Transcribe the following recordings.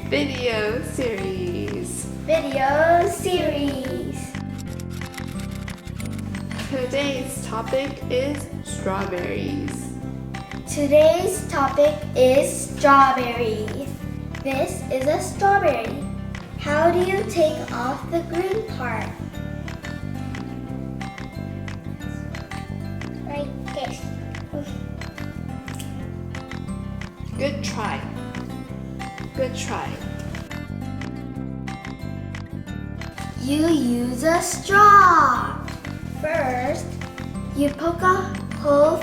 Video series. Today's topic is strawberries. Today's topic is strawberry. This is a strawberry. How do you take off the green part? Like this. Good try. Good try. You use a straw. First, you poke a hole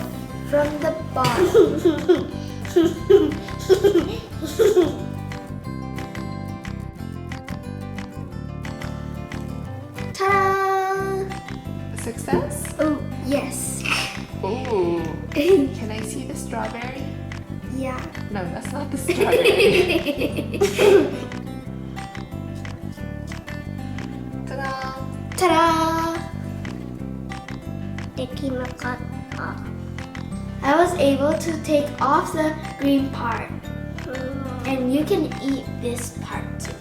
from the bottom. Ta-da! Success? Oh, yes. Ooh. Can I see the strawberry? Yeah. No, that's not the strawberry. Ta-da! Ta-da! I was able to take off the green part. And you can eat this part too.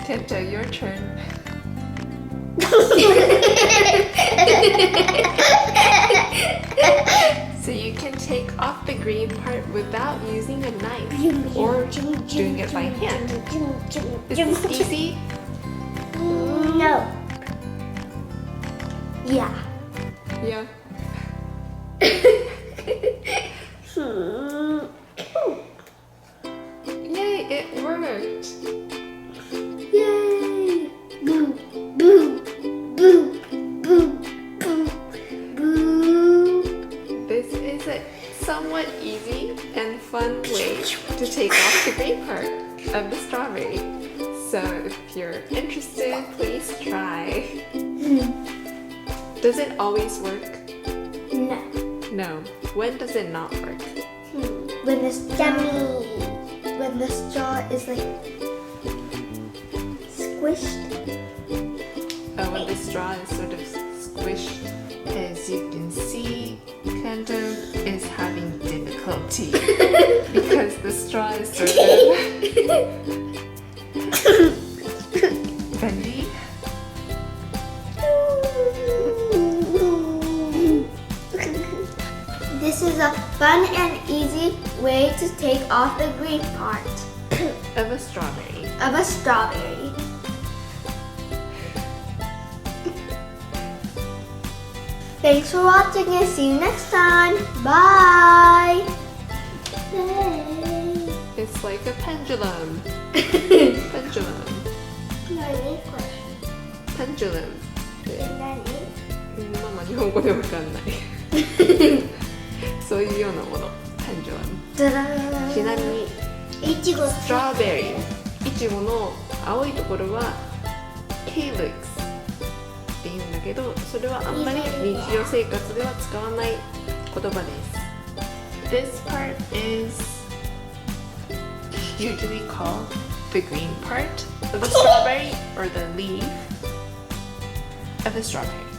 Kenta, your turn. So you can take off the green part without using a knife or doing it by hand. Is this easy? No. Yeah. Yeah. Yay, it worked. Yay! Boo, boo, boo, boo, boo, boo. This is a somewhat easy and fun way to take off the green part of the strawberry. So if you're interested, please try. Does it always work? No. No. When does it not work? When the straw is like squished. When the straw is sort of squished, as you can see, Kanto is having difficulty because the straw is sort of bendy. This is a fun and easy way to take off the green part Of a strawberry. of a strawberry. Thanks for watching and see you next time. Bye. It's like a pendulum. Pendulum. Pendulum. ママ日本語でわかんないそういうようなもの Pendulum ちなみにいちごストロベリーいちごの青いところは Calyx って言うんだけどそれはあんまり日常生活では使わない言葉です This part is usually called the green part of the strawberry or the leaf of the strawberry